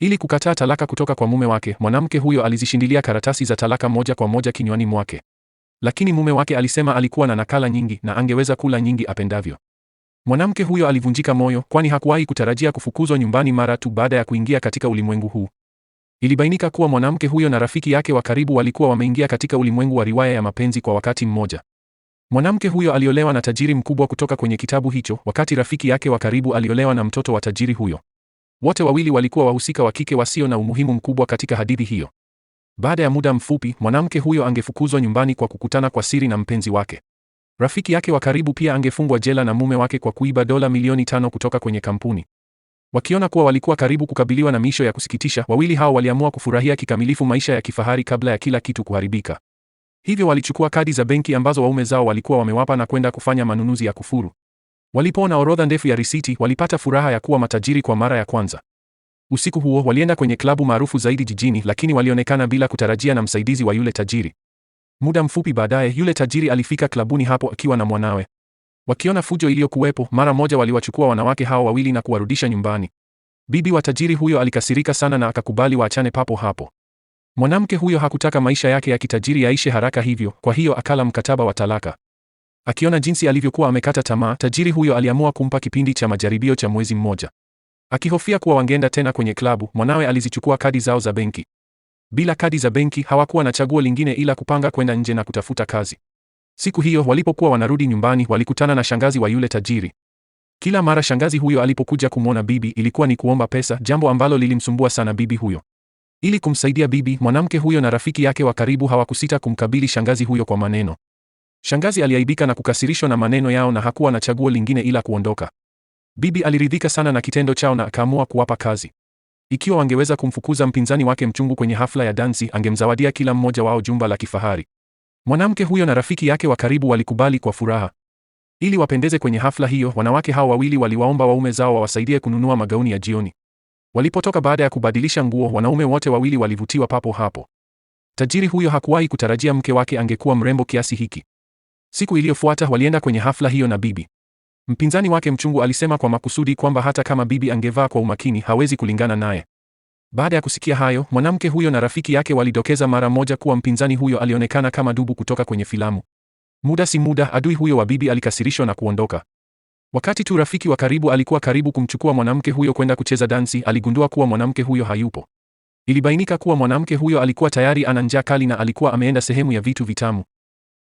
Ili kukataa talaka kutoka kwa mume wake, mwanamke huyo alizishindilia karatasi za talaka moja kwa moja kinywani mwake. Lakini mume wake alisema alikuwa na nakala nyingi na angeweza kula nyingi apendavyo. Mwanamke huyo alivunjika moyo, kwani hakuwahi kutarajia kufukuzwa nyumbani mara tu baada ya kuingia katika ulimwengu huu. Ilibainika kuwa mwanamke huyo na rafiki yake wa karibu walikuwa wameingia katika ulimwengu wa riwaya ya mapenzi kwa wakati mmoja. Mwanamke huyo aliolewa na tajiri mkubwa kutoka kwenye kitabu hicho, wakati rafiki yake wa karibu aliolewa na mtoto wa tajiri huyo. Wote wawili walikuwa wahusika wa kike wasio na umuhimu mkubwa katika hadithi hiyo. Baada ya muda mfupi, mwanamke huyo angefukuzwa nyumbani kwa kukutana kwa siri na mpenzi wake. Rafiki yake wa karibu pia angefungwa jela na mume wake kwa kuiba dola milioni 5 kutoka kwenye kampuni. Wakiona kuwa walikuwa karibu kukabiliwa na misho ya kusikitisha, wawili hao waliamua kufurahia kikamilifu maisha ya kifahari kabla ya kila kitu kuharibika. Hivyo walichukua kadi za benki ambazo waume zao walikuwa wamewapa na kwenda kufanya manunuzi ya kufuru. Walipoona orodha ndefu ya risiti, walipata furaha ya kuwa matajiri kwa mara ya kwanza. Usiku huo walienda kwenye klabu maarufu zaidi jijini, lakini walionekana bila kutarajia na msaidizi wa yule tajiri. Muda mfupi baadaye, yule tajiri alifika klabuni hapo akiwa na mwanawe. Wakiona fujo iliyokuwepo, mara moja waliwachukua wanawake hao wawili na kuwarudisha nyumbani. Bibi wa tajiri huyo alikasirika sana na akakubali waachane papo hapo. Mwanamke huyo hakutaka maisha yake ya kitajiri yaishe haraka hivyo, kwa hiyo akala mkataba wa talaka. Akiona jinsi alivyokuwa amekata tamaa, tajiri huyo aliamua kumpa kipindi cha majaribio cha mwezi mmoja. Akihofia kuwa wangeenda tena kwenye klabu, mwanawe alizichukua kadi zao za benki. Bila kadi za benki, hawakuwa na chaguo lingine ila kupanga kwenda nje na kutafuta kazi. Siku hiyo walipokuwa wanarudi nyumbani, walikutana na shangazi wa yule tajiri. Kila mara shangazi huyo alipokuja kumwona bibi, ilikuwa ni kuomba pesa, jambo ambalo lilimsumbua sana bibi huyo. Ili kumsaidia bibi, mwanamke huyo na rafiki yake wa karibu hawakusita kumkabili shangazi huyo kwa maneno. Shangazi aliaibika na kukasirishwa na maneno yao na hakuwa na chaguo lingine ila kuondoka. Bibi aliridhika sana na kitendo chao na akaamua kuwapa kazi. Ikiwa wangeweza kumfukuza mpinzani wake mchungu kwenye hafla ya dansi, angemzawadia kila mmoja wao jumba la kifahari. Mwanamke huyo na rafiki yake wa karibu walikubali kwa furaha. Ili wapendeze kwenye hafla hiyo, wanawake hao wawili waliwaomba waume zao wawasaidie kununua magauni ya jioni. Walipotoka baada ya kubadilisha nguo, wanaume wote wawili walivutiwa papo hapo. Tajiri huyo hakuwahi kutarajia mke wake angekuwa mrembo kiasi hiki. Siku iliyofuata walienda kwenye hafla hiyo na bibi. Mpinzani wake mchungu alisema kwa makusudi kwamba hata kama bibi angevaa kwa umakini, hawezi kulingana naye. Baada ya kusikia hayo, mwanamke huyo na rafiki yake walidokeza mara moja kuwa mpinzani huyo alionekana kama dubu kutoka kwenye filamu. Muda si muda, adui huyo wa bibi alikasirishwa na kuondoka. Wakati tu rafiki wa karibu alikuwa karibu kumchukua mwanamke huyo kwenda kucheza dansi, aligundua kuwa mwanamke huyo hayupo. Ilibainika kuwa mwanamke huyo alikuwa tayari ana njaa kali na alikuwa ameenda sehemu ya vitu vitamu.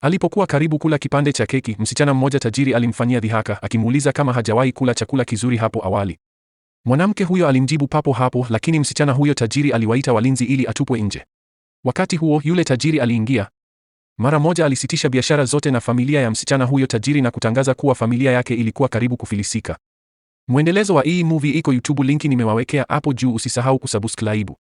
Alipokuwa karibu kula kipande cha keki, msichana mmoja tajiri alimfanyia dhihaka, akimuuliza kama hajawahi kula chakula kizuri hapo awali. Mwanamke huyo alimjibu papo hapo, lakini msichana huyo tajiri aliwaita walinzi ili atupwe nje. Wakati huo, yule tajiri aliingia. Mara moja alisitisha biashara zote na familia ya msichana huyo tajiri na kutangaza kuwa familia yake ilikuwa karibu kufilisika. Mwendelezo wa hii movie iko YouTube, linki nimewawekea hapo juu, usisahau kusubscribe.